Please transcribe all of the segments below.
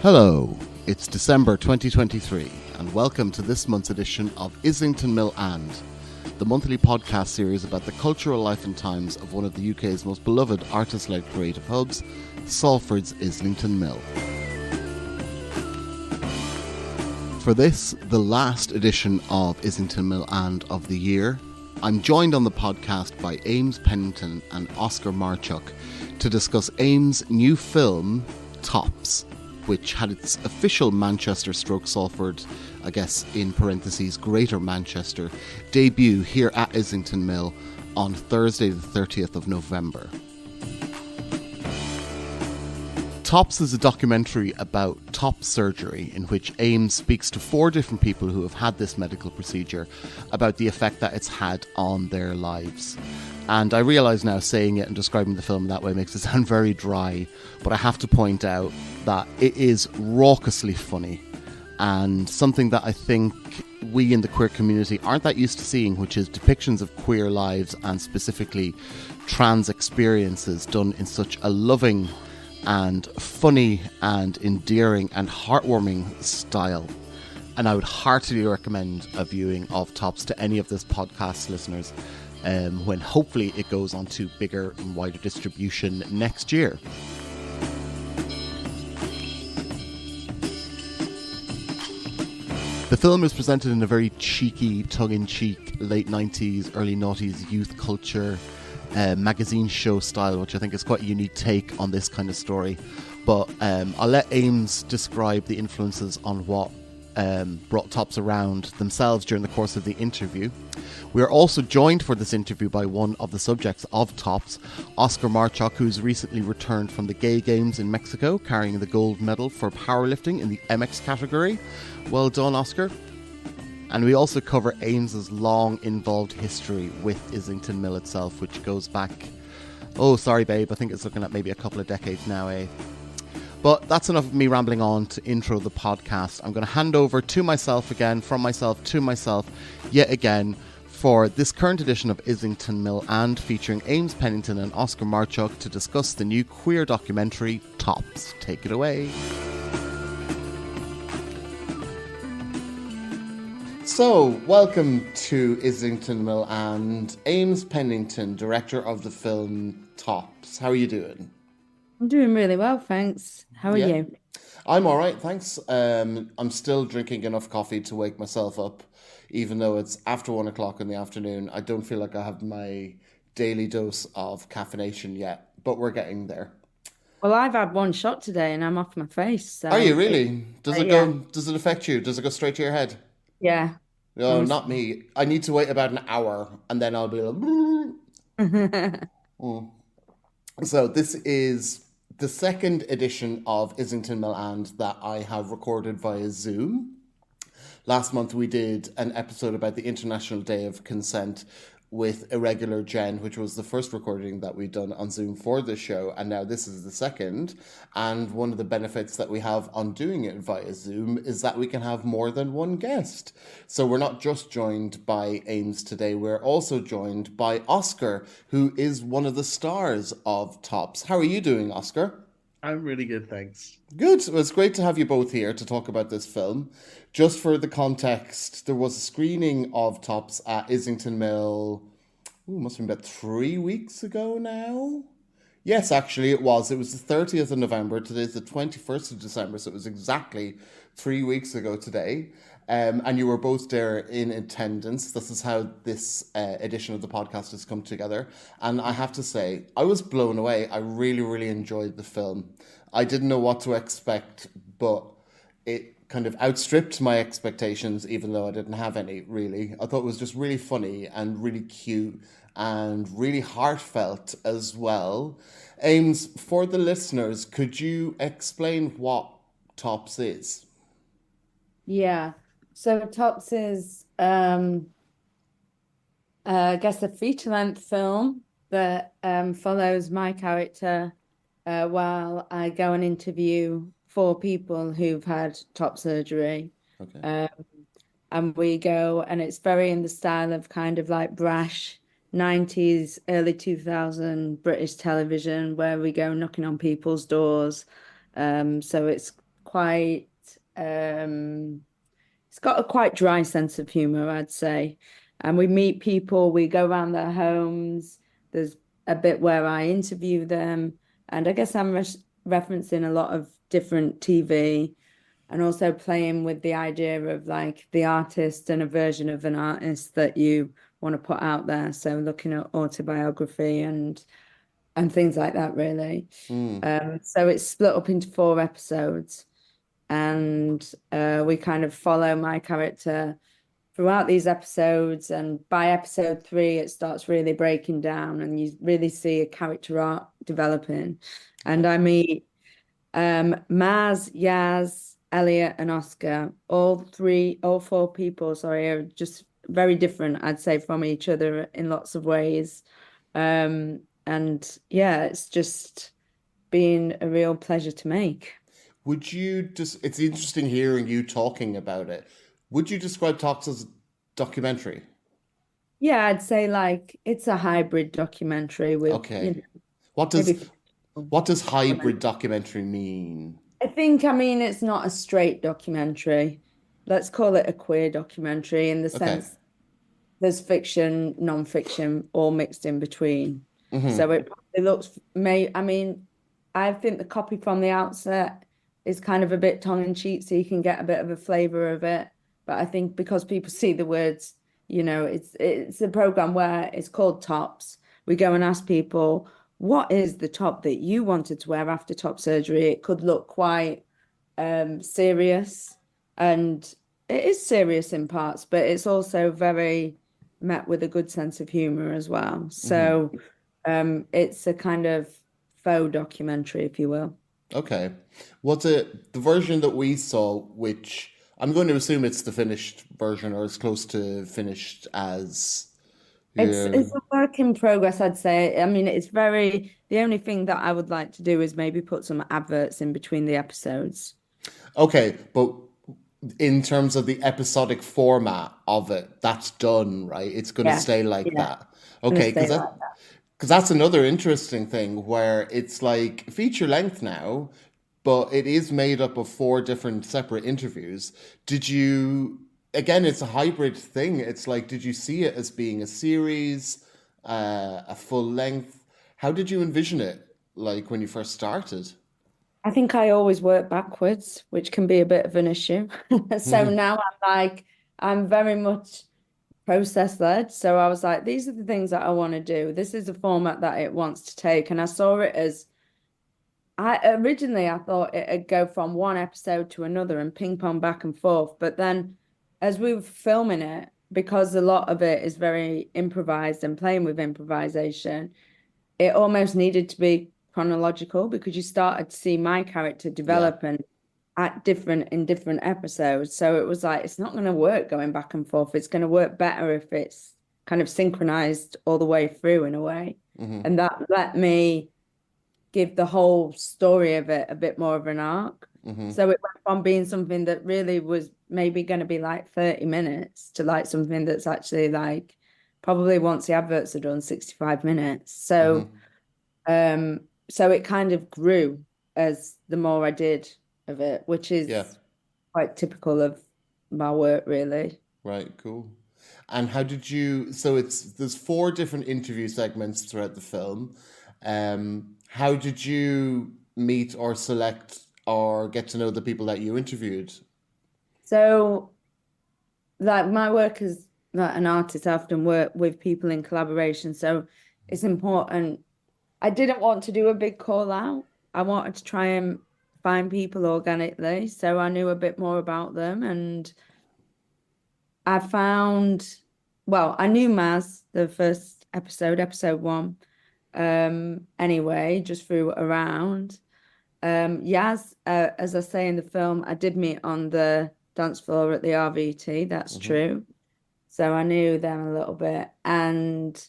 Hello, it's December 2023 and welcome to this month's edition of Islington Mill and, the monthly podcast series about the cultural life and times of one of the UK's most beloved artist-led creative hubs, Salford's Islington Mill. For this, the last edition of Islington Mill and of the year, I'm joined on the podcast by Ames Pennington and Oscar Marchuk to discuss Ames' new film, Tops, which had its official Manchester/Salford, I guess in parentheses, Greater Manchester, debut here at Islington Mill on Thursday the 30th of November. Tops is a documentary about top surgery in which Ames speaks to 4 different people who have had this medical procedure about the effect that it's had on their lives. And I realise now saying it and describing the film that way makes it sound very dry, but I have to point out that it is raucously funny and something that I think we in the queer community aren't that used to seeing, which is depictions of queer lives and specifically trans experiences done in such a loving and funny and endearing and heartwarming style. And I would heartily recommend a viewing of Tops to any of this podcast listeners when hopefully it goes on to bigger and wider distribution next year. The film is presented in a very cheeky, tongue-in-cheek, late 90s, early noughties youth culture magazine show style, which I think is quite a unique take on this kind of story. But I'll let Ames describe the influences on what brought Tops around themselves during the course of the interview. We are also joined for this interview by one of the subjects of Tops, Oscar Marchuk, who's recently returned from the Gay Games in Mexico, carrying the gold medal for powerlifting in the MX category. Well done, Oscar. And we also cover Ames's long involved history with Islington Mill itself, which goes back, oh sorry babe, I think it's looking at maybe a couple of decades now, eh? But that's enough of me rambling on to intro the podcast. I'm going to hand over to myself again, from myself to myself, yet again, for this current edition of Islington Mill and featuring Ames Pennington and Oscar Marchuk to discuss the new queer documentary, Tops. Take it away. So, welcome to Islington Mill and Ames Pennington, director of the film Tops. How are you doing? I'm doing really well, thanks. How are you? I'm all right, thanks. I'm still drinking enough coffee to wake myself up, even though it's after 1 o'clock in the afternoon. I don't feel like I have my daily dose of caffeination yet, but we're getting there. Well, I've had one shot today and I'm off my face. So Are you really? Does it yeah, go? Does it affect you? Does it go straight to your head? yeah. No, not me. I need to wait about an hour, and then I'll be like. Mm. So this is the second edition of Islington Mill and that I have recorded via Zoom. Last month we did an episode about the International Day of Consent with Irregular Jen, which was the first recording that we'd done on Zoom for the show, and now this is the second. And one of the benefits that we have on doing it via Zoom is that we can have more than one guest. So we're not just joined by Ames today, we're also joined by Oscar, who is one of the stars of Tops. How are you doing, Oscar? I'm really good, thanks. Good. Well, it's great to have you both here to talk about this film. Just for the context, there was a screening of Tops at Islington Mill, must have been about 3 weeks ago now. Yes, actually it was. It was the 30th of November. Today's the 21st of December, so it was exactly 3 weeks ago today. And you were both there in attendance. This is how this edition of the podcast has come together. And I have to say, I was blown away. I really, really enjoyed the film. I didn't know what to expect, but it kind of outstripped my expectations, even though I didn't have any, really. I thought it was just really funny and really cute and really heartfelt as well. Ames, for the listeners, could you explain what Tops is? Yeah. So Tops is I guess a feature-length film that follows my character while I go and interview 4 people who've had top surgery. Okay. And we go, and it's very in the style of kind of like brash 90s, early 2000 British television, where we go knocking on people's doors. So it's quite um it's got a quite dry sense of humor, I'd say. And we meet people, we go around their homes. There's a bit where I interview them, and I guess I'm referencing a lot of different TV and also playing with the idea of like the artist and a version of an artist that you want to put out there. So looking at autobiography and things like that, really. Mm. So it's split up into 4 episodes, and we kind of follow my character throughout these episodes. And by episode 3, it starts really breaking down, and you really see a character arc developing. And I meet Maz, Yaz, Elliot, and Oscar. All 4 people, sorry, are just very different, I'd say, from each other in lots of ways. And yeah, it's just been a real pleasure to make. Would you just, it's interesting hearing you talking about it. Would you describe Talks as a documentary? Yeah, I'd say like it's a hybrid documentary with, Okay. What does maybe. what does hybrid documentary mean? I mean, it's not a straight documentary. Let's call it a queer documentary in the Okay. sense there's fiction, non-fiction, all mixed in between. Hmm. So it looks I mean, I think the copy from the outset is kind of a bit tongue-in-cheek, so you can get a bit of a flavor of it. But I think because people see the words, it's a program where it's called Tops. We go and ask people, what is the top that you wanted to wear after top surgery? It could look quite serious, and it is serious in parts, but it's also very met with a good sense of humor as well. Hmm. So it's a kind of faux documentary, if you will. Okay. Was it the version that we saw, which I'm going to assume it's the finished version or as close to finished as It's yeah. a work in progress, I'd say. I mean, the only thing that I would like to do is maybe put some adverts in between the episodes. Okay, but in terms of the episodic format of it, that's done, right? It's going to Yeah, stay like yeah, that. gonna Okay, stay like that. because that's another interesting thing where it's like feature length now, but it is made up of 4 different separate interviews. Did you, again, it's a hybrid thing. It's like, did you see it as being a series, a full length? How did you envision it, like when you first started? I think I always work backwards, which can be a bit of an issue. So Hmm. now I'm very much process led. So I was like, these are the things that I want to do. This is the format that it wants to take. And I saw it as I thought it'd go from one episode to another and ping pong back and forth. But then as we were filming it, because a lot of it is very improvised and playing with improvisation, it almost needed to be chronological because you started to see my character Yeah. develop and at different in different episodes. So it was like it's not going to work going back and forth. It's going to work better if it's kind of synchronized all the way through in a way. Hmm. And that let me give the whole story of it a bit more of an arc. Hmm. So it went from being something that really was maybe going to be like 30 minutes to like something that's actually like probably once the adverts are done, 65 minutes. Hmm. Um, so it kind of grew as the more I did of it, which Yeah. is quite typical of my work, really. Right. Cool. And how did you? So there's 4 different interview segments throughout the film. How did you meet or select or get to know the people that you interviewed? So, like my work as like an artist, I often work with people in collaboration. So it's important. I didn't want to do a big call out. I wanted to try and find people organically. So I knew a bit more about them. And I found, well, I knew Maz the first episode, episode 1. Anyway, just through around. Yaz, as I say in the film, I did meet on the dance floor at the RVT. That's Hmm. true. So I knew them a little bit. And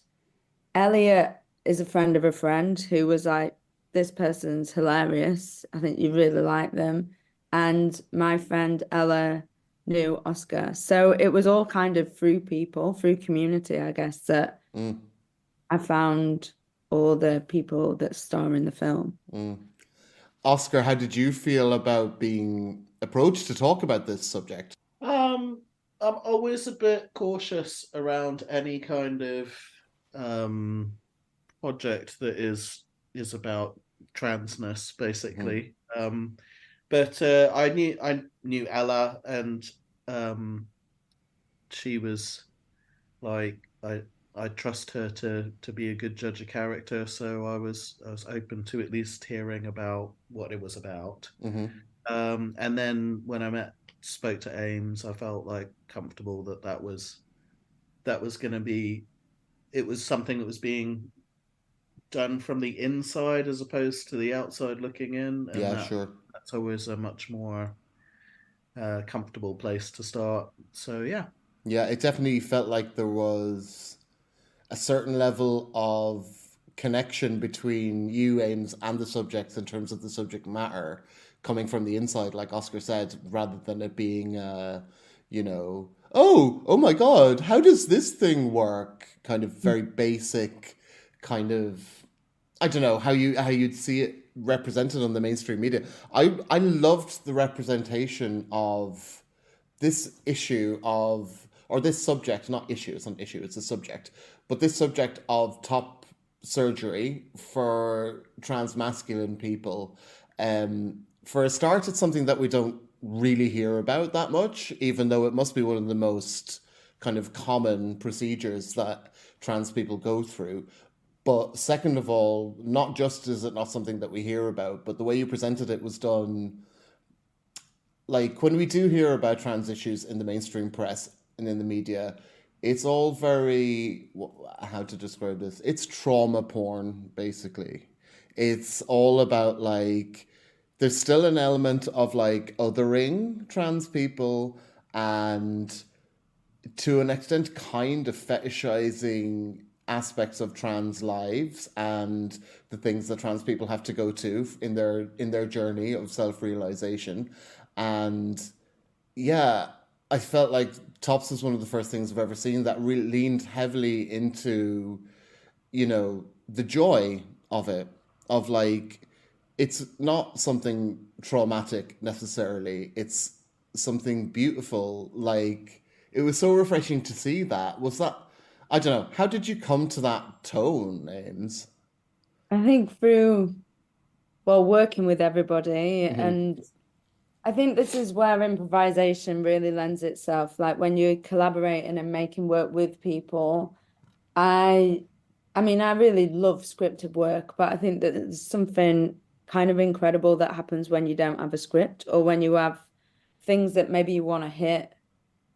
Elliot is a friend of a friend who was like, this person's hilarious. I think you really like them. And my friend Ella knew Oscar. So it was all kind of through people, through community, I guess, that Mm, I found all the people that star in the film. mm. Oscar, how did you feel about being approached to talk about this subject? I'm always a bit cautious around any kind of um project that is about transness, Hmm. basically. But I knew Ella, and um, she was like I trust her to be a good judge of character, so I was open to at least hearing about what it was about. Hmm. And then when I spoke to Ames, I felt like comfortable that that was going to be it was something that was being done from the inside as opposed to the outside looking in, and Yeah, sure. that's always a much more comfortable place to start. So yeah. Yeah, it definitely felt like there was a certain level of connection between you, Ames, and the subjects in terms of the subject matter coming from the inside, like Oscar said, rather than it being, oh my God, how does this thing work? Kind of very basic, kind of, I don't know how you'd see it represented on the mainstream media. I loved the representation of this issue of, or this subject, not issue, it's not an issue, it's a subject, but this subject of top surgery for transmasculine people. For a start, it's something that we don't really hear about that much, even though it must be one of the most kind of common procedures that trans people go through. But second of all, not just is it not something that we hear about, but the way you presented it was done, like when we do hear about trans issues in the mainstream press and in the media, it's all very, how to describe this? It's trauma porn, basically. It's all about like, there's still an element of like othering trans people and to an extent kind of fetishizing aspects of trans lives and the things that trans people have to go to in their journey of self-realization. And yeah, I felt like Tops was one of the first things I've ever seen that really leaned heavily into, the joy of it, of like, it's not something traumatic necessarily, it's something beautiful. Like, it was so refreshing to see that. Was that, I don't know, how did you come to that tone, Ames? I think through, well, working with everybody, Hmm. and I think this is where improvisation really lends itself. Like when you're collaborating and making work with people, I I mean, I really love scripted work, but I think that there's something kind of incredible that happens when you don't have a script or when you have things that maybe you want to hit,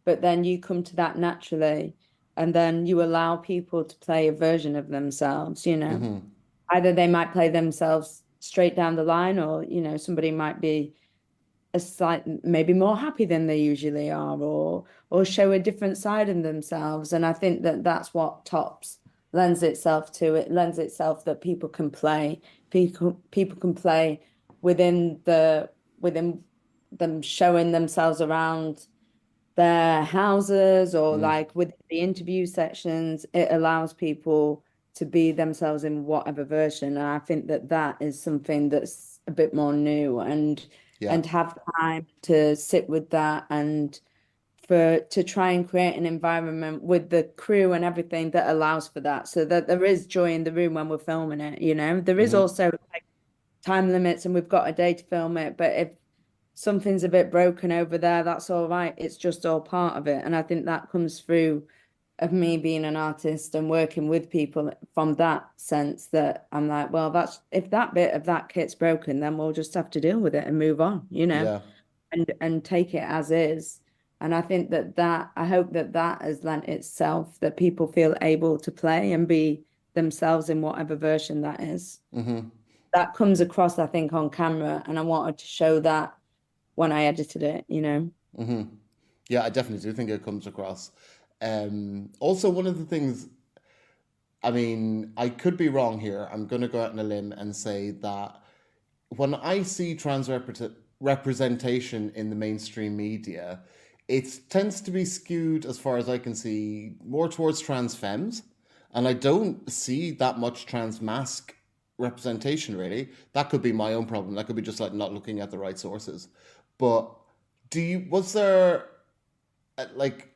but then you come to that naturally and then you allow people to play a version of themselves, you know. Hmm. Either they might play themselves straight down the line or, somebody might be a slight maybe more happy than they usually are or show a different side of themselves, and I think that that's what Tops lends itself to. It lends itself that people can play, people can play within within them showing themselves around their houses or Hmm. like with the interview sections. It allows people to be themselves in whatever version, and I think that that is something that's a bit more new, Yeah. and have time to sit with that and for to try and create an environment with the crew and everything that allows for that, so that there is joy in the room when we're filming it. There is Hmm. also like time limits and we've got a day to film it, but if something's a bit broken over there, that's all right. It's just all part of it. And I think that comes through of me being an artist and working with people from that sense, that I'm like, well, that's if that bit of that kit's broken, then we'll just have to deal with it and move on, Yeah. and take it as is. And I think that I hope that that has lent itself, that people feel able to play and be themselves in whatever version that is. Hmm. That comes across, I think, on camera, and I wanted to show that when I edited it. Hmm. Yeah, I definitely do think it comes across. Also, one of the things, I mean, I could be wrong here. I'm going to go out on a limb and say that when I see representation in the mainstream media, it tends to be skewed, as far as I can see, more towards trans femmes. And I don't see that much trans masc representation, really. That could be my own problem. That could be just like not looking at the right sources. But was there, like,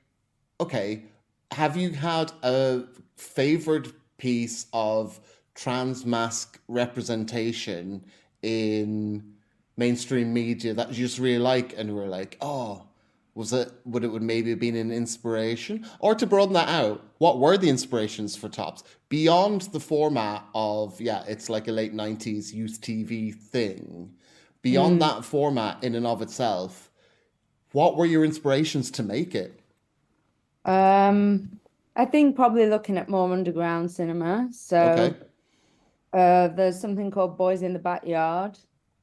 okay, have you had a favored piece of trans mask representation in mainstream media that you just really like and were like, oh, would maybe have been an inspiration? Or to broaden that out, what were the inspirations for Tops? Beyond the format of, yeah, it's like a late 90s youth TV thing, beyond Mm. that format in and of itself, what were your inspirations to make it? I think probably looking at more underground cinema. Okay. So there's something called Boys in the Backyard,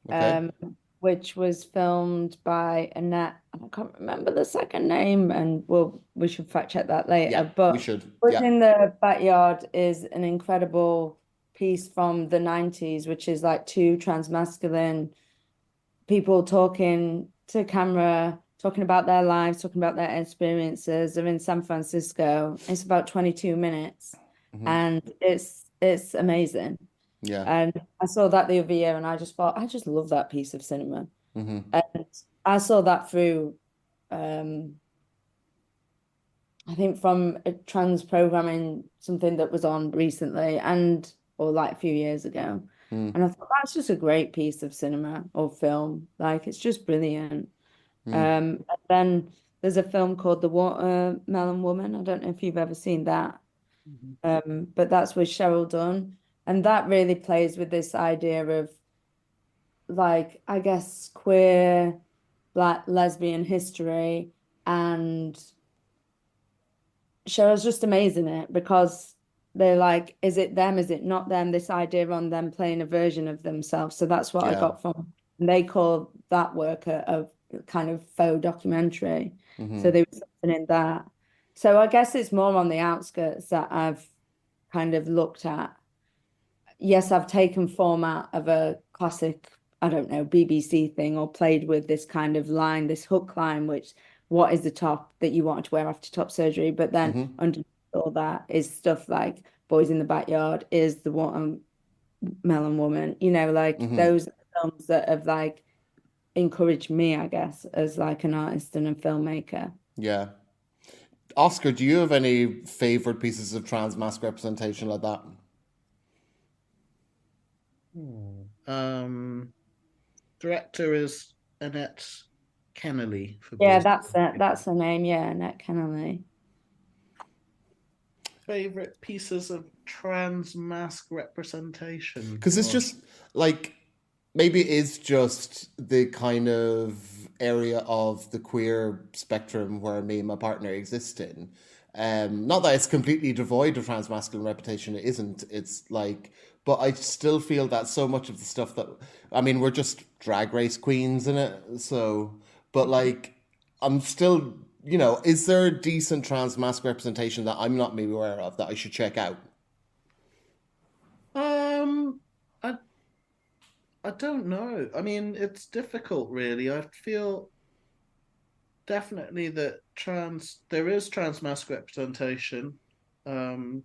Okay. um, which was filmed by Annette. I can't remember the second name, and we should fact check that Yeah, later. we But should. Boys Yeah. in the Backyard is an incredible piece from the 90s, which is like two transmasculine people talking to camera, talking about their lives, talking about their experiences. They're in San Francisco. It's about 22 minutes, Hmm. and it's amazing. Yeah. And I saw that the other year, and I just thought, I just love that piece of cinema. Hmm. And I saw that through, um, I think from a trans programming, something that was on recently, and or like a few years ago. Mm. And I thought that's just a great piece of cinema or film. Like it's just brilliant. Mm. And then there's a film called The Watermelon Woman. I don't know if you've ever seen that. Mhm. But that's with Cheryl Dunn. And that really plays with this idea of like, I guess, queer, black, lesbian history. And Cheryl's just amazing in it because they're like, is it them? Is it not them? This idea on them playing a version of themselves. So that's what I Yeah. got from. And they call that work a kind of faux documentary. So Hmm. there was something in that. So I guess it's more on the outskirts that I've kind of looked at. Yes, I've taken format of a classic, I don't know, BBC thing or played with this kind of line, this hook line, which what is the top that you wanted to wear after top surgery? But then Hmm. under all that is stuff like Boys in the Backyard, is the Watermelon Woman, like Hmm. those films that have like encouraged me, I guess, as like an artist and a filmmaker. Yeah. Oscar, do you have any favorite pieces of trans mask representation like that? Um, Director is Annette Kennelly for Yeah, Boys. that's it. That's her name. Yeah, Annette Kennelly. Favorite pieces of trans mask representation. Because it's Gosh. just like maybe it is just the kind of area of the queer spectrum where me and my partner exist in. Not that it's completely devoid of transmasculine reputation, it isn't. It's like, but I still feel that so much of the stuff that, I mean, we're just drag race queens in it. So, but like, I'm still, is there a decent trans mask representation that I'm not maybe aware of that I should check out? Um, I I don't know. I mean, it's difficult, really. I feel definitely that there is trans mask representation, um,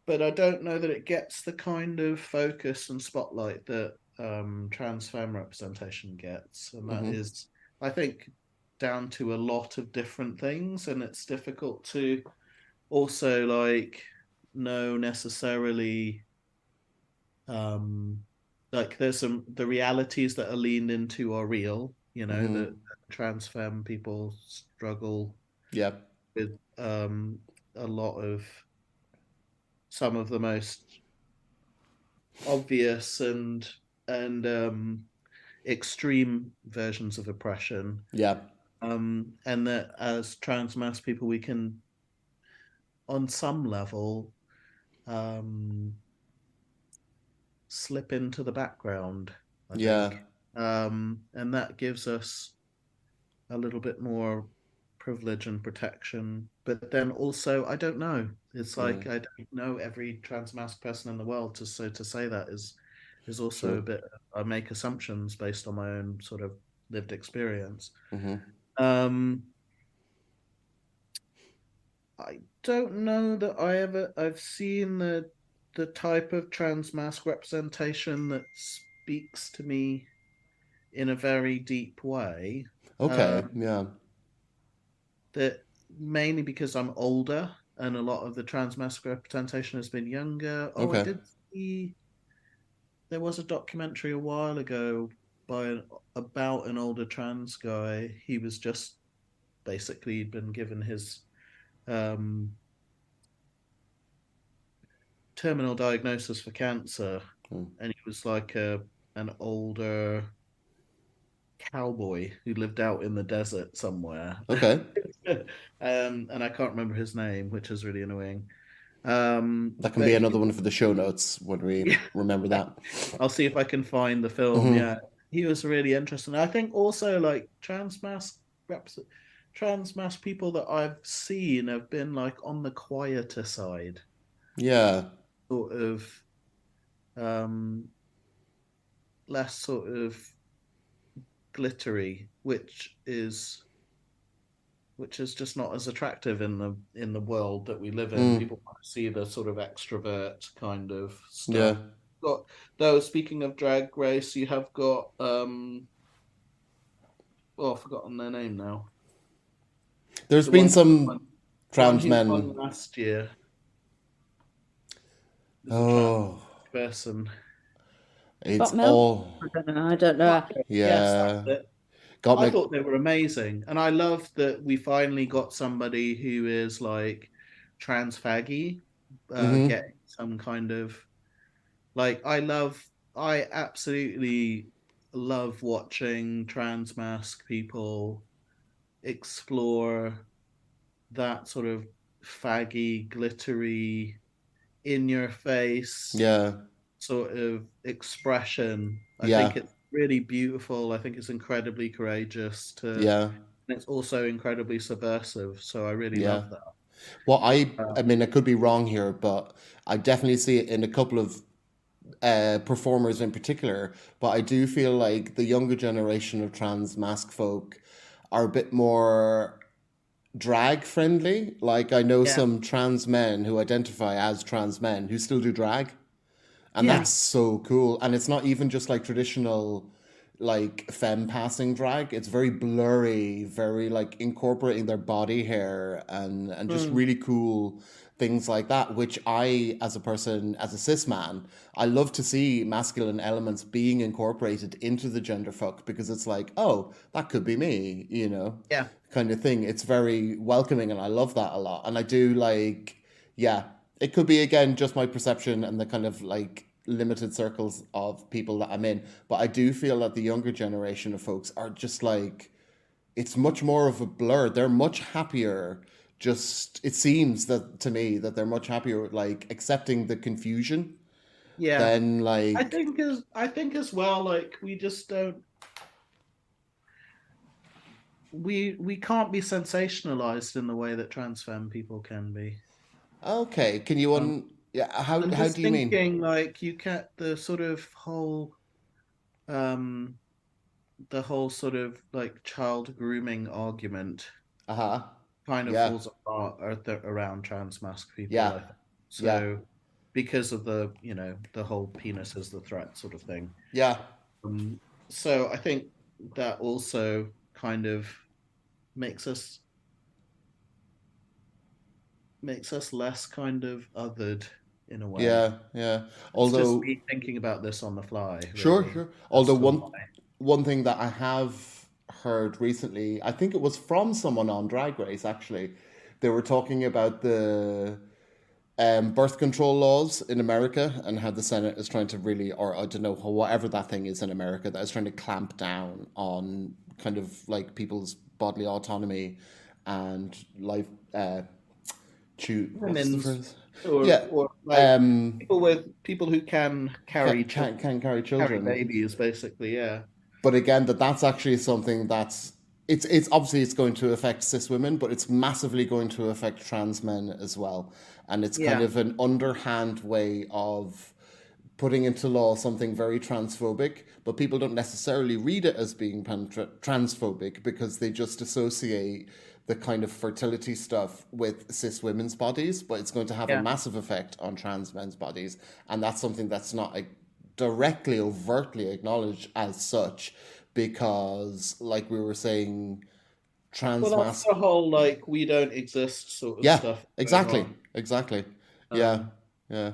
but I don't know that it gets the kind of focus and spotlight that trans femme representation gets, and that Hmm. is, I think, down to a lot of different things, and it's difficult to also like know necessarily um there's some the realities that are leaned into are real, that Hmm. trans femme people struggle Yeah. with a lot of some of the most obvious and extreme versions of oppression, Yeah. and that as trans mass people we can on some level um slip into the background, I Yeah. think. And that gives us a little bit more privilege and protection. But then also, I don't know. It's Mm. like I don't know every trans mask person in the world. To say that is also a True. bit. I make assumptions based on my own sort of lived experience. Hmm. Um, I don't know that I've seen the the type of trans mask representation that speaks to me in a very deep way. Okay, yeah. That mainly because I'm older and a lot of the trans mask representation has been younger. Oh, I Okay. did see there was a documentary a while ago about an older trans guy. He was just basically been given his um, terminal diagnosis for cancer, Hmm. and he was like an older cowboy who lived out in the desert somewhere. Okay. And I can't remember his name, which is really annoying. That can But be he, another one for the show notes when we yeah, remember that. I'll see if I can find the film. Hmm. Yeah, he was really interesting. I think also like reps, trans mass people that I've seen have been like on the quieter side, Yeah. sort of um, less sort of glittery, which is just not as attractive in the world that we live in. Mm. People want to see the sort of extrovert kind of Yeah. stuff. Got though, speaking of drag race, you have got oh, I've forgotten their name now. There's The been one some the one trans who won men. last year is a trans Oh, person. it's Buttermilk? all. I don't know. I don't know. Yes, that's Yeah. it. Got I me. thought they were amazing, and I love that we finally got somebody who is like trans faggy, Hmm. getting some kind of like. I absolutely love watching trans mask people explore that sort of faggy, glittery, in your face Yeah. sort of expression. I think Yeah. it's really beautiful. I think it's incredibly courageous to, and Yeah. it's also incredibly subversive. So I really Yeah. love that. Well, I Um, mean, I could be wrong here, but I definitely see it in a couple of performers in particular. But I do feel like the younger generation of trans mask folk are a bit more drag friendly. Like I know yeah, some trans men who identify as trans men who still do drag. And yeah, that's so cool. And it's not even just like traditional like femme passing drag. It's very blurry, very like incorporating their body hair and just mm, really cool things like that, which I as a person, as a cis man, I love to see masculine elements being incorporated into the gender fuck because it's like, oh, that could be me, yeah, kind of thing. It's very welcoming and I love that a lot. And I do like, yeah, it could be again just my perception and the kind of like limited circles of people that I'm in. But I do feel that the younger generation of folks are just like, it's much more of a blur. They're much happier. Just, it seems that to me that they're much happier with like accepting the confusion yeah. than like, I think as well. Like we just don't. We can't be sensationalized in the way that trans femme people can be. okay, can you Um, yeah, I'm how just do you mean? thinking like you get um the whole sort of like child grooming argument Uh-huh. kind of Yeah. falls apart around trans mask people, Yeah. I think. Yeah. So because of the whole penis as the threat sort of thing. Yeah. Um, so I think that also kind of makes us makes us less kind of othered in a way. Yeah. Yeah. It's just Although me thinking about this on the fly, sure, really, sure. as Although to why. one thing that I have heard recently, I think it was from someone on Drag Race actually. They were talking about the birth control laws in America and how the Senate is trying to really, or I don't know, whatever that thing is in America, that is trying to clamp down on kind of like people's bodily autonomy and life. What's the Women's phrase? or Yeah. like Um, people who can carry children, can carry carry children. babies, basically. Yeah, But again, that's actually something that's it's obviously it's going to affect cis women, but it's massively going to affect trans men as well. And it's kind yeah, of an underhand way of putting into law something very transphobic, but people don't necessarily read it as being transphobic because they just associate the kind of fertility stuff with cis women's bodies, but it's going to have a Yeah. massive effect on trans men's bodies, and that's something that's not directly, overtly acknowledged as such, because, like we were saying, trans Well, that's the whole like we don't exist sort of yeah, stuff going exactly, on. exactly, yeah, Um, yeah.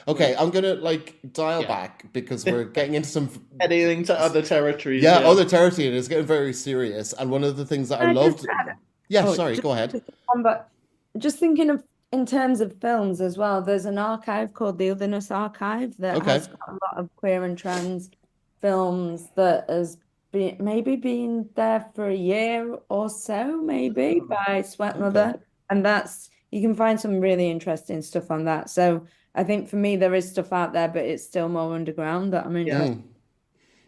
Okay, I'm gonna like dial Yeah. back because we're getting into some Heading into other territories. yeah, other territory, and it's getting very serious. And one of the things that I Can I just loved, add? yeah, Oh, sorry, just, go ahead. but just thinking of in terms of films as well, there's an archive called the Otherness Archive that Okay, has got a lot of queer and trans films that has been there for a year or so, maybe by Sweat okay, Mother. And that's you can find some really interesting stuff on that. So I think for me there is stuff out there, but it's still more underground that I'm Yeah. interested.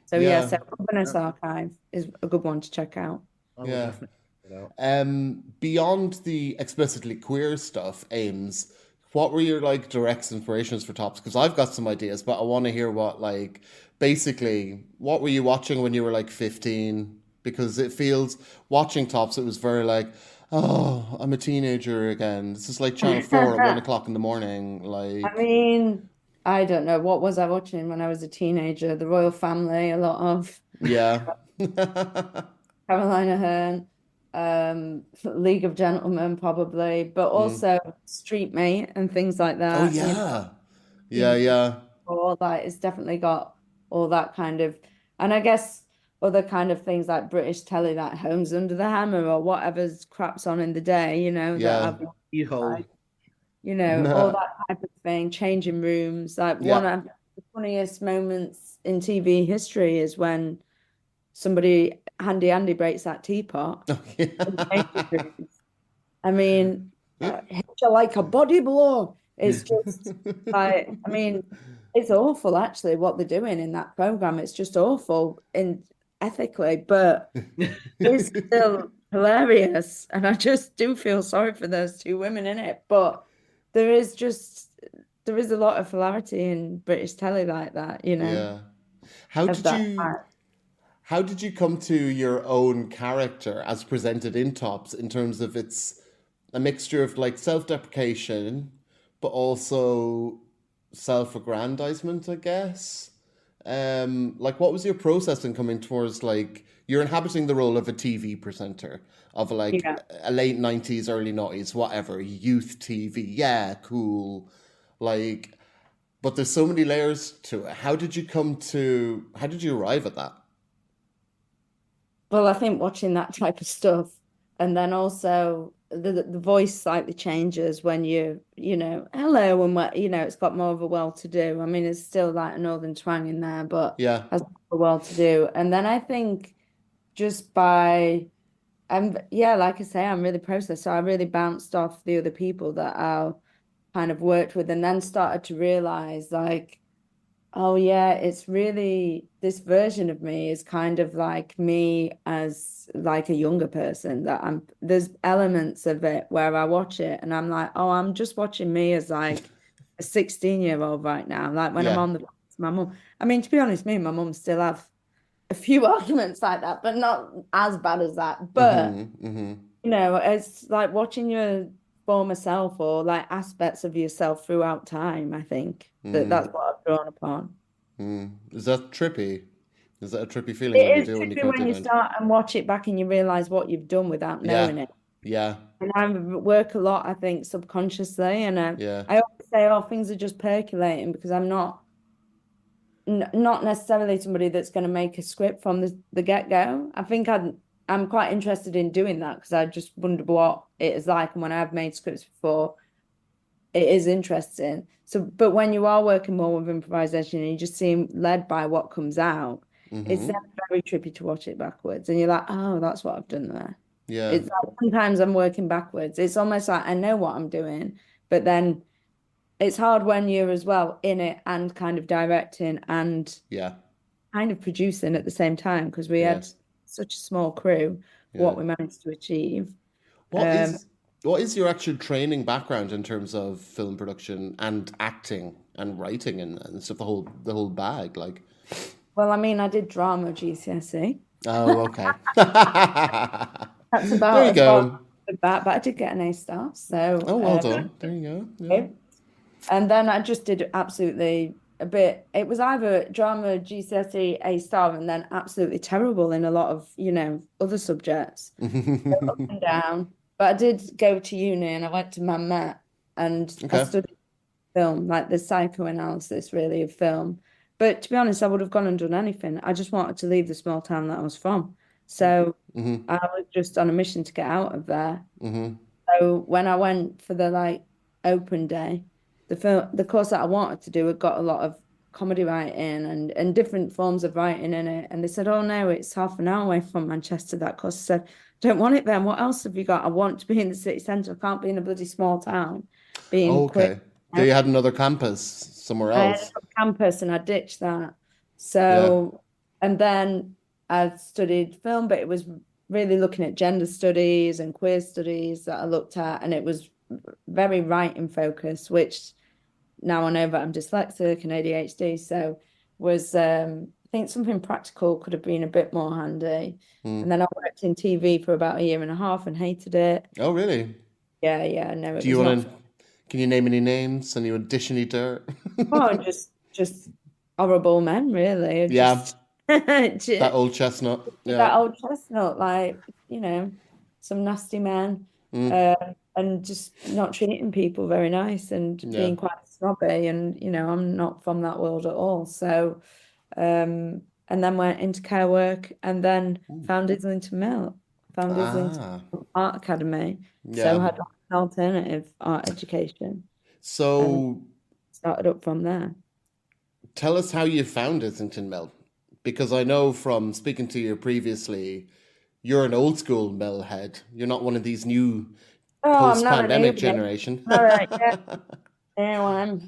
So yeah, yeah, so Otherness Archive is a good one to check out. I will yeah. definitely check it out. Beyond the explicitly queer stuff, Ames, what were your like direct inspirations for tops? Because I've got some ideas, but I want to hear what like basically what were you watching when you were like 15? Because it feels watching tops, it was very like, oh, I'm a teenager again. This is like Channel 4 at 1 o'clock in the morning. I Like, mean, I don't know. What was I watching when I was a teenager? The Royal Family, a lot of yeah. Carolina Hearn, League of Gentlemen, probably, but Mm. also Street Mate and things like Oh that. You know, yeah. Yeah, BBC, yeah. all that. It's definitely got all that kind of, and I guess other kind of things like British telly, like Homes Under the Hammer or whatever's craps on in the day, you know, that Yeah. I've E-hole. like, you know, all that type of thing, changing rooms. Like one Yeah. of the funniest moments in TV history is when somebody Handy Andy breaks that teapot in changing rooms. I mean, hit you like a body blow. It's just like, I mean, it's awful actually what they're doing in that program. It's just awful in ethically, but it's still hilarious. And I just do feel sorry for those two women in it. But there is just there is a lot of hilarity in British telly like that, you know, Yeah. How of did that you type. how did you come to your own character as presented in Tops in terms of it's a mixture of like self-deprecation but also self-aggrandizement, I guess? Like what was your process in coming towards like you're inhabiting the role of a TV presenter of like Yeah. a late 90s, early 90s, whatever, youth TV. Yeah, cool. Like but there's so many layers to it. How did you arrive at that? Well, I think watching that type of stuff, and then also the voice slightly changes when you know, hello, and what you know, it's got more of a well-to-do. I mean, it's still like a northern twang in there, but Yeah. has a well-to-do. And then I think just by yeah, like I say, I'm really processed. So I really bounced off the other people that I kind of worked with, and then started to realize like. Oh yeah, it's really this version of me is kind of like me as like a younger person that there's elements of it where I watch it and I'm like, oh, I'm just watching me as like a 16-year-old right now. Like when I'm Yeah. on the phone to my mum. I mean, to be honest, me and my mum still have a few arguments like that, but not as bad as that. But Mm-hmm. Mm-hmm. you know, it's like watching your former self or like aspects of yourself throughout time, I think that's Mm. what I've drawn upon. Mm. Is that trippy? Is that a trippy feeling when It you is do when you tricky come to when an you end? start and watch it back and you realize what you've done without Yeah. knowing it. Yeah. And I work a lot, I think, subconsciously. And Yeah. I always say, oh, things are just percolating because I'm not necessarily somebody that's going to make a script from the get-go. I think I'm quite interested in doing that because I just wonder what it is like. And when I've made scripts before, it is interesting. So, but when you are working more with improvisation and you just seem led by what comes out, it's Mm-hmm. then very trippy to watch it backwards. And you're like, oh, that's what I've done there. Yeah. It's like sometimes I'm working backwards. It's almost like I know what I'm doing, but then it's hard when you're as well in it and kind of directing and Yeah. kind of producing at the same time because we Yeah. had such a small crew, Yeah. what we managed to achieve. What Um, is what is your actual training background in terms of film production and acting and writing and stuff, the whole bag, like well, I mean, I did drama GCSE. oh okay. That's There about you as far as go. with that, but I did get an A star, so Oh, well done. There you go. Yeah. okay. And then I just did absolutely a bit. It was either drama, GCSE, A star, and then absolutely terrible in a lot of, other subjects. So up and down. But I did go to uni and I went to Met and I Okay. studied film, like the psychoanalysis really of film. But to be honest, I would have gone and done anything. I just wanted to leave the small town that I was from. So Mm-hmm. I was just on a mission to get out of there. Mm-hmm. So when I went for the open day, the course that I wanted to do had got a lot of comedy writing and different forms of writing in it. And they said, "Oh no, it's half an hour away from Manchester." That course I said, "Don't want it then. What else have you got? I want to be in the city centre. I can't be in a bloody small town being Oh, queer." okay. They had another campus somewhere I had else. a campus and I ditched that. Yeah. So, and then I studied film, but it was really looking at gender studies and queer studies that I looked at, and it was very writing focused, which now I know that I'm dyslexic and ADHD, so was I think something practical could have been a bit more handy. And Mm. then I worked in TV for about a year and a half and hated it. Oh, really? Yeah, yeah, no, it Do you was not want fun. to? Can you name any names? Any audition dirt? Oh, just horrible men, really. Yeah, Just that old chestnut. Yeah. that old chestnut, some nasty men, Mm. uh, and just not treating people very nice and Yeah. being quite snobby. And I'm not from that world at all. So, and then went into care work, and then Ooh. found Islington Mill, found Islington Ah. Art Academy. So Yeah. had an alternative art education and So started up from there. tell us how you found Islington Mill, because I know from speaking to you previously, you're an old school Mill head. You're not one of these new Oh, I'm not a post-pandemic newbie. generation. All right, yeah. Anyway,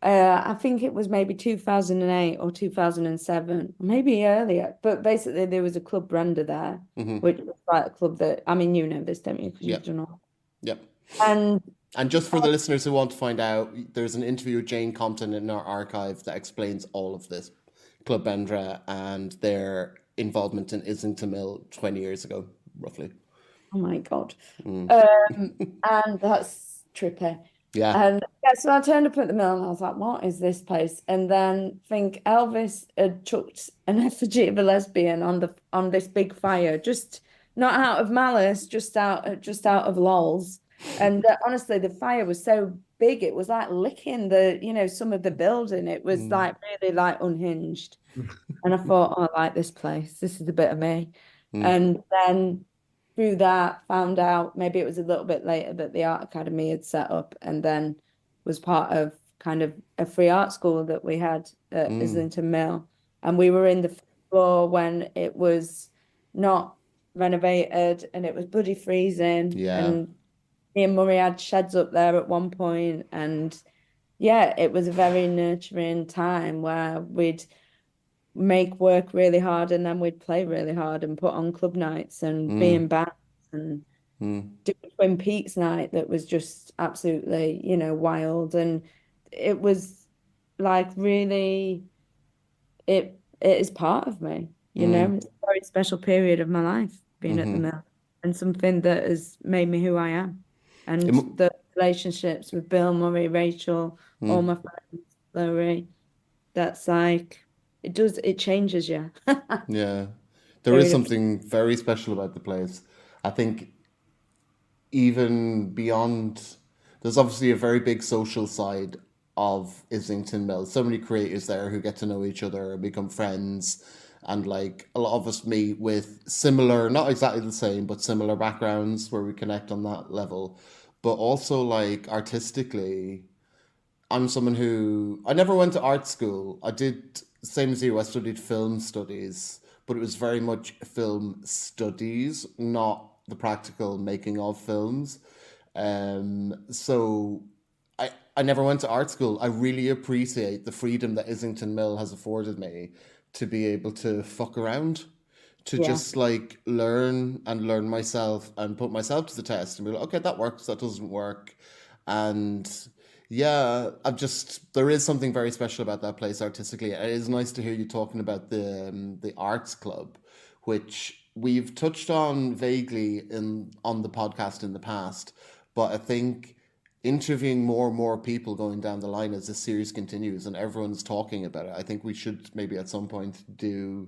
I think it was maybe 2008 or 2007, maybe earlier. But basically, there was a club Brenda there, Hmm. which was like a club that, I mean, you know this, don't you? Because you've Yep. done all. Yep. And And just for the listeners who want to find out, there's an interview with Jane Compton in our archive that explains all of this. Club Bendra and their involvement in Islington Mill 20 years ago, roughly. oh my God. Mm. And that's trippy. Yeah. And yeah, so I turned up at the mill and I was like, what is this place? And then think Elvis had chucked an effigy of a lesbian on this big fire, just not out of malice, just out of lols. And honestly, the fire was so big, it was like licking some of the building. It was Mm. like really like unhinged. And I thought, oh, I like this place. This is a bit of me. Mm. And then through that, found out maybe it was a little bit later that the art academy had set up and then was part of kind of a free art school that we had at Mm. Islington Mill. And we were in the floor when it was not renovated and it was bloody freezing. Yeah. And me and Murray had sheds up there at one point. And yeah, it was a very nurturing time where we'd make work really hard and then we'd play really hard and put on club nights and be Mm. in bands and Mm. do a Twin Peaks night that was just absolutely, wild. And it was like really, it is part of me, Mm. It's a very special period of my life being at the Hmm. mill and something that has made me who I am. And the relationships with Bill, Murray, Rachel, all Mm. my friends, Laurie, that's like it changes you. Yeah. There is Period of something very special about the place. I think even beyond, there's obviously a very big social side of Islington Mill. So many creators there who get to know each other and become friends. And like a lot of us meet with similar, not exactly the same, but similar backgrounds where we connect on that level. But also like artistically, I'm someone who I never went to art school. I did same as you. I studied film studies, but it was very much film studies, not the practical making of films. So I never went to art school. I really appreciate the freedom that Islington Mill has afforded me to be able to fuck around, to yeah. just like learn and learn myself and put myself to the test and be like, okay, that works, that doesn't work. And yeah, there is something very special about that place artistically. It is nice to hear you talking about the arts club, which we've touched on vaguely in on the podcast in the past, but I think interviewing more and more people going down the line as this series continues and everyone's talking about it, I think we should maybe at some point do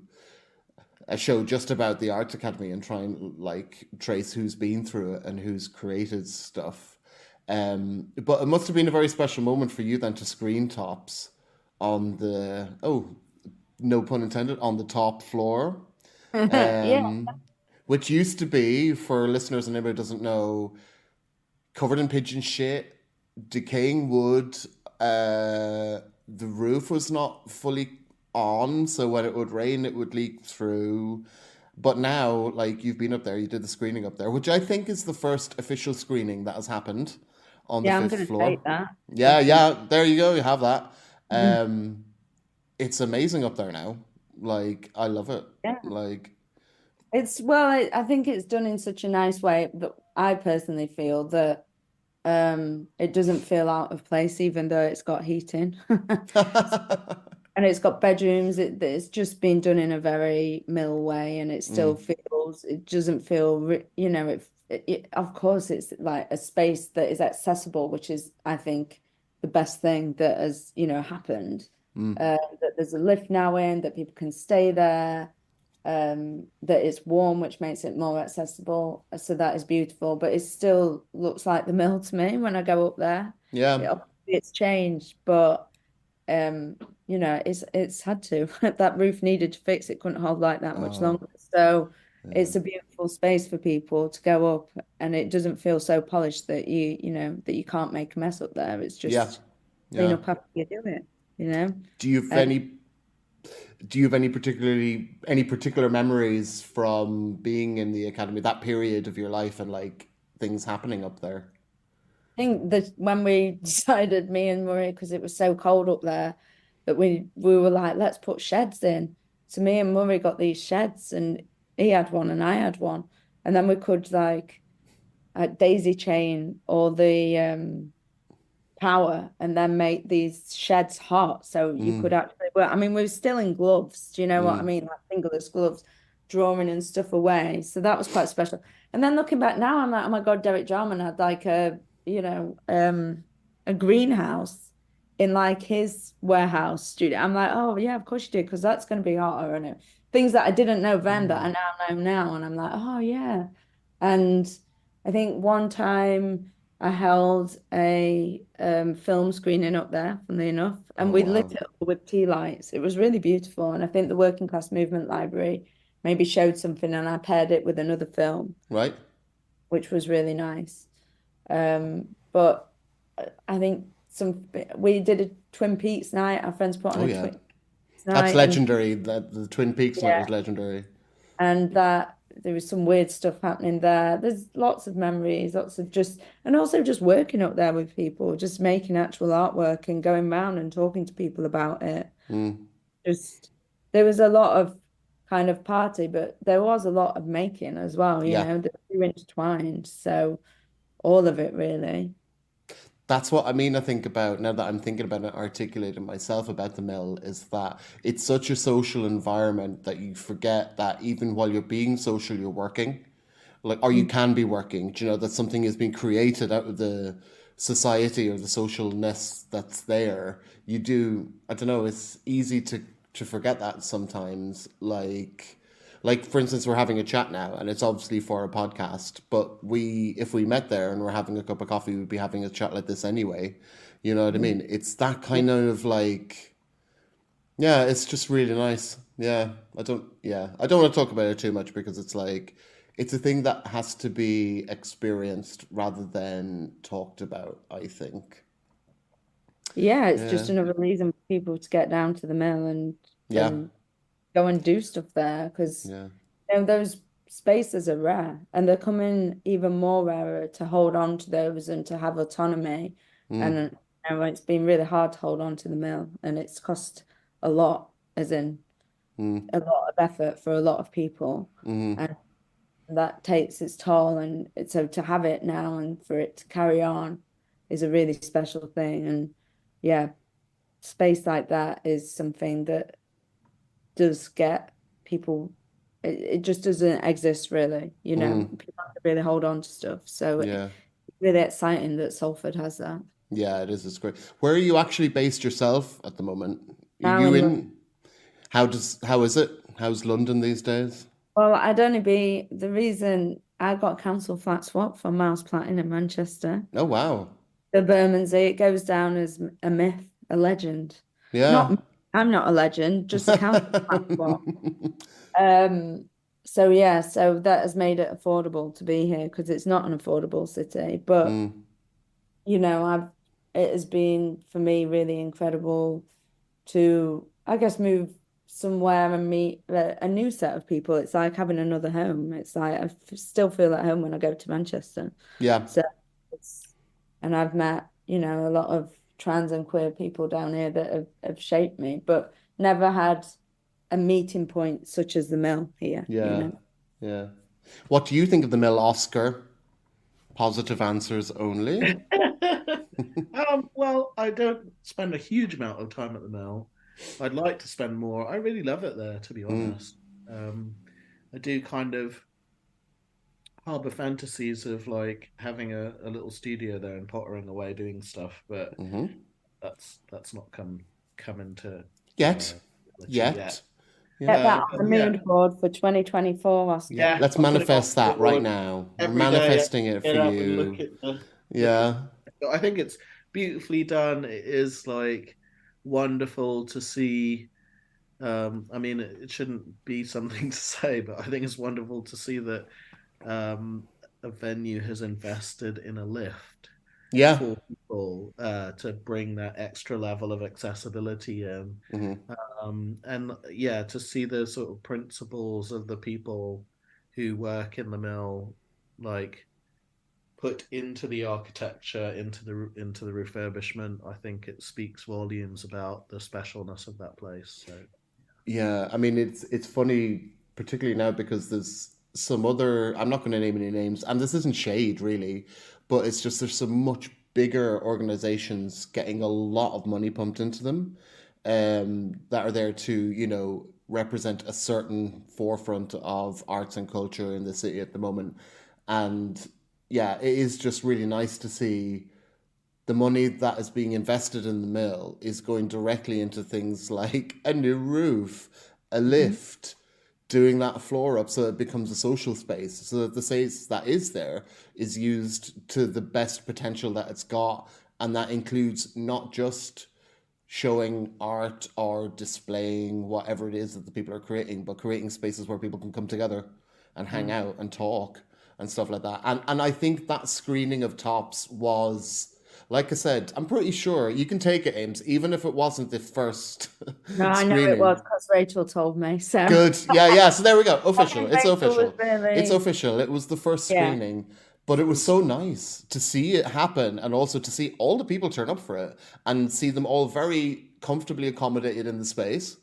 a show just about the Arts Academy and try and like trace who's been through it and who's created stuff. But it must have been a very special moment for you then to screen tops on the, oh, no pun intended, on the top floor, Yeah, which used to be, for listeners and anybody who doesn't know, covered in pigeon shit, decaying wood. The roof was not fully on, so when it would rain, it would leak through. But now, like you've been up there, you did the screening up there, which I think is the first official screening that has happened on the yeah, I'm fifth gonna floor. take that. Yeah, Definitely. yeah, there you go, you have that. Mhm. Um, it's amazing up there now. Like, I love it. Yeah. Like, It's well, I think it's done in such a nice way that I personally feel that it doesn't feel out of place, even though it's got heating. And it's got bedrooms. It's just been done in a very mill way, and it still mm, feels. It doesn't feel, of course, it's like a space that is accessible, which is, I think, the best thing that has, happened. mm, That there's a lift now in, that people can stay there, that it's warm, which makes it more accessible. So that is beautiful, but it still looks like the mill to me when I go up there. yeah. It's changed, but um, it's had to. That roof needed to fix. It couldn't hold like that much Oh, longer. So yeah. it's a beautiful space for people to go up, and it doesn't feel so polished that that you can't make a mess up there. It's Yeah. just clean Yeah. up after you do it, you know. Do you have And any particular memories from being in the academy, that period of your life and like things happening up there? I think that when we decided, me and Murray, because it was so cold up there, that we were like, let's put sheds in. So me and Murray got these sheds, and he had one and I had one, and then we could like daisy chain all the power and then make these sheds hot so you could Mm, actually work. I mean, we were still in gloves, do you know what I mm, mean? Like fingerless gloves, drawing and stuff away. So that was quite special. And then looking back now, I'm like, oh my God, Derek Jarman had like a greenhouse in like his warehouse studio. I'm like, oh yeah, of course you did, because that's going to be hotter and things that I didn't know then that I mm. now know now. And I'm like, oh yeah. And I think one time I held a film screening up there, funnily enough, and Oh we lit wow. it up with tea lights. It was really beautiful. And I think the Working Class Movement Library maybe showed something, and I paired it with another film, Right? which was really nice. But I think we did a Twin Peaks night. Our friends put on Oh a yeah. Twin Peaks That's night, and legendary. That the Twin Peaks night yeah, is legendary. and that there was some weird stuff happening there. There's lots of memories, lots of and also just working up there with people, just making actual artwork and going around and talking to people about it. Mm, Just there was a lot of kind of party, but there was a lot of making as well, yeah. the two intertwined. So all of it really. That's what I mean. I think about now that I'm thinking about it, articulating myself about the mill is that it's such a social environment that you forget that even while you're being social, you're working, like, or you Mm. can be working. Do you know that something is being created out of the society or the socialness that's there? You do. I don't know. It's easy to forget that sometimes. Like for instance, we're having a chat now, and it's obviously for a podcast. But if we met there and we're having a cup of coffee, we'd be having a chat like this anyway. You know what I Mm. mean? It's that Yeah. kind of like, yeah, it's just really nice. Yeah, I don't want to talk about it too much because it's like, it's a thing that has to be experienced rather than talked about, I think. Yeah, it's Yeah, just another reason for people to get down to the mill yeah, and go and do stuff there, because yeah. those spaces are rare, and they're coming even more rarer to hold on to those and to have autonomy. Mm, And it's been really hard to hold on to the mill, and it's cost a lot, as in mm, a lot of effort for a lot of people, mm. and that takes its toll. And so to have it now and for it to carry on is a really special thing. And yeah, space like that is something that does get people it just doesn't exist really. People have to really hold on to stuff. So it's Yeah. really exciting that Salford has that. Yeah, it is. It's great. Where are you actually based yourself at the moment? Are Now you in London. in? How is it? How's London these days? Well, I'd only be the reason I got council flat swap from Mouse Platting in Manchester. Oh wow. The Bermondsey, it goes down as a myth, a legend. Yeah. Not, I'm not a legend, just a council flat swap. Um, so yeah, so that has made it affordable to be here because it's not an affordable city. But Mm, I've it has been for me really incredible to, I guess, move somewhere and meet a new set of people. It's like having another home. It's like still feel at home when I go to Manchester. yeah. So it's, and I've met, a lot of trans and queer people down here that have shaped me, but never had a meeting point such as the mill here. Yeah. Yeah. What do you think of the Mill, Oscar? Positive answers only. Well, I don't spend a huge amount of time at the mill. I'd like to spend more. I really love it there, to be Mm, honest. Um, I do kind of harbor fantasies of like having a little studio there and pottering away doing stuff, but hmm. that's not come into Yet. reality yet. Yet. Yeah. Get that on But the yeah, mood board for 2024, Yeah. Oscar. yeah, Let's I'll put it on manifest the that right board now. We're every day. I manifesting it for get up and look you. at the look at. Yeah. I think it's beautifully done. It is like wonderful to see. I mean, it shouldn't be something to say, but I think it's wonderful to see that um, a venue has invested in a lift Yeah. for people to bring that extra level of accessibility in. Hmm. And yeah, to see the sort of principles of the people who work in the mill, like put into the architecture, into the refurbishment, I think it speaks volumes about the specialness of that place. So Yeah, I mean it's funny, particularly now because there's some other. I'm not going to name any names, and this isn't shade really, but it's just there's some much bigger organizations getting a lot of money pumped into them, that are there to represent a certain forefront of arts and culture in the city at the moment, and yeah, it is just really nice to see the money that is being invested in the mill is going directly into things like a new roof, a Mhm. lift, doing that floor up so it becomes a social space, so that the space that is there is used to the best potential that it's got. And that includes not just showing art or displaying whatever it is that the people are creating, but creating spaces where people can come together and hang mm. out and talk and stuff like that. And I think that screening of Tops was, like I said, I'm pretty sure you can take it, Ames, even if it wasn't the first No, I know it was screening. because Rachel told me. So Good. Yeah, yeah. So there we go. I Official. think It's Rachel was official. It's really, official. It was the first yeah. screening, but it was so nice to see it happen and also to see all the people turn up for it and see them all very comfortably accommodated in the space.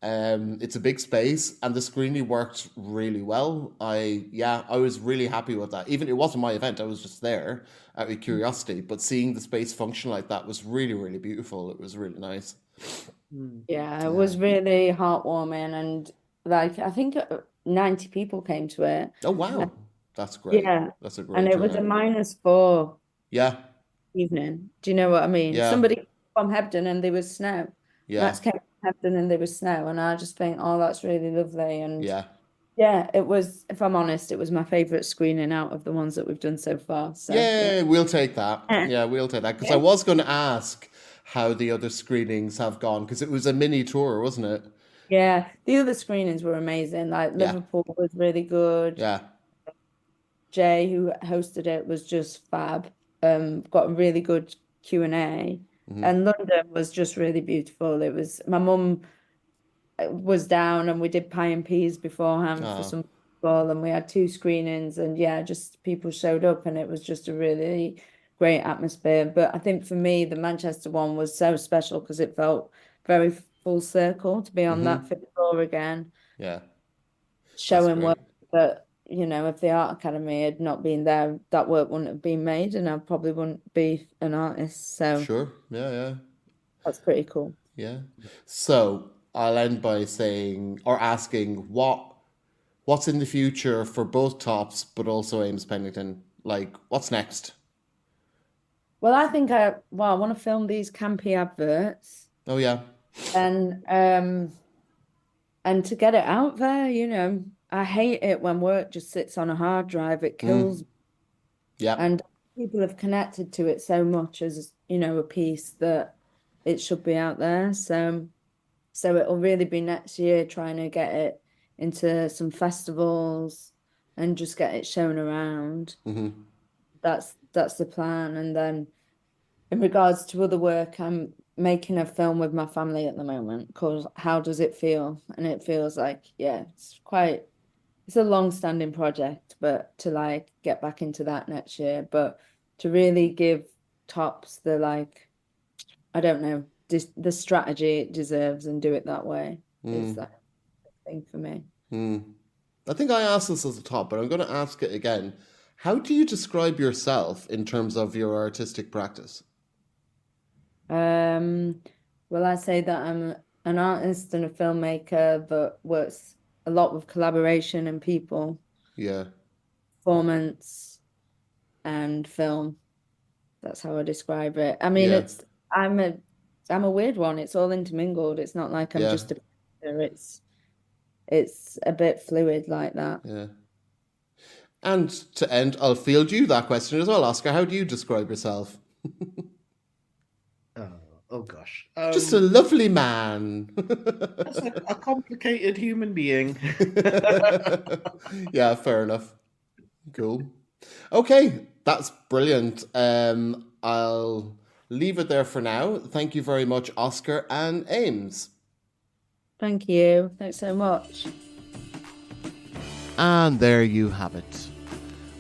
It's a big space and the screening worked really well. I was really happy with that. Even it wasn't my event, I was just there out of curiosity, but seeing the space function like that was really, really beautiful. It was really nice. Mm. Yeah, it Yeah. was really heartwarming and like I think 90 people came to it. Oh Uh, wow. That's great. yeah, That's a and great it was a turnout. -4 Yeah. evening. Do you know what I mean? Yeah. Somebody from Hebden and there was snow. Yeah. Max came from Hebden and there was snow, and I just think, oh, that's really lovely. And Yeah. yeah, it was, if I'm honest, it was my favorite screening out of the ones that we've done so far. So yeah. Yeah, we'll take that. Yeah, we'll take that. Because I Yeah. was going to ask how the other screenings have gone, because it was a mini tour, wasn't it? Yeah, the other screenings were amazing. Like Yeah. Liverpool was really good. Yeah. Jay, who hosted it, was just fab. Got a really good Q&A. Hmm. And London was just really beautiful. It was my mum was down and we did pie and peas beforehand for Oh, some people and we had two screenings and yeah, just people showed up and it was just a really great atmosphere. But I think for me, the Manchester one was so special because it felt very full circle to be on that hmm. fifth floor again, Yeah. That's showing great. work that, if the Art Academy had not been there, that work wouldn't have been made and I probably wouldn't be an artist. So Sure. Yeah, yeah, that's pretty cool. yeah. So I'll end by saying or asking, what what's in the future for both Tops, but also Ames Pennington? Like, what's next? Well, I think I want to film these campy adverts Oh, yeah. and to get it out there, you know. I hate it when work just sits on a hard drive. It kills. Yeah. And people have connected to it so much as, you know, a piece that it should be out there. So it'll really be next year trying to get it into some festivals and just get it shown around. That's the plan. And then in regards to other work, I'm making a film with my family at the moment called How Does It Feel? And it feels like, yeah, it's a long-standing project, but to like get back into that next year, but to really give Tops the like, I don't know, the strategy it deserves and do it that way is that thing for me. I think I asked this at the top, but I'm going to ask it again. How do you describe yourself in terms of your artistic practice? Well, I say that I'm an artist and a filmmaker that works a lot with collaboration and people. Yeah. Performance and film. That's how I describe it. I mean, I'm a weird one. It's all intermingled. It's not like I'm just a painter. It's a bit fluid like that. Yeah. And to end, I'll field you that question as well, Oscar. How do you describe yourself? Oh gosh. Just a lovely man. That's a complicated human being. Yeah, fair enough. Cool. Okay, that's brilliant. I'll leave it there for now. Thank you very much, Oscar and Ames. Thank you. Thanks so much. And there you have it.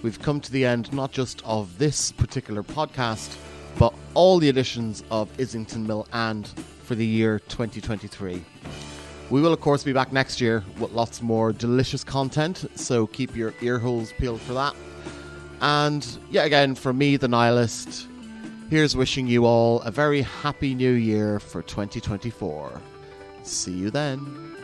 We've come to the end not just of this particular podcast, but all the editions of Islington Mill and for the year 2023. We will, of course, be back next year with lots more delicious content, so keep your ear holes peeled for that. And yet again, from me, the Nihilist, here's wishing you all a very happy new year for 2024. See you then.